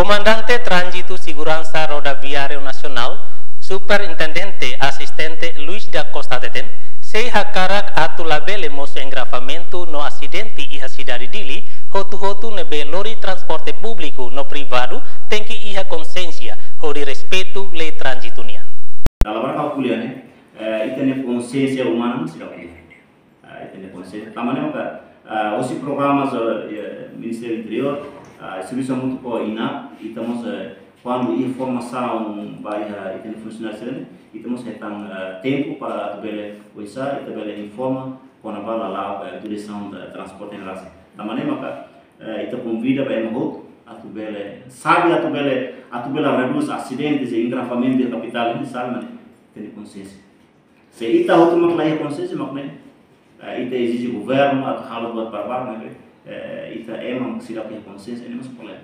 Comandante Trânsito Segurança Rodoviário Nacional, Superintendente Assistente Luiz da Costa Teten, sei hakarak atu labele moço engravamento no acidente e a cidade dele, hotu nebe lori transporte público no privado, tem que ir a consciência, o de respeito lei trânsito nian. Dalam rangka kuliah nih, itene consciência humana sila kuliah. Itene consciência. Tamane maka osi programa do Ministério Interior, serviço muito com ina, estamos quando informação vai itene funcionar selen, estamos retang tempo para tubele oisa, tubele informa quando a bala lá direção de transporte em raça. Tamane maka ita convida para emot atubele sabe atubele reduz acidentes e engravamento de capital ini sabe tem consciência. Se ita outro maklai consciência makne ita exige governo atau hal buat barbar ita emang sila punya consciência ini masuk problem.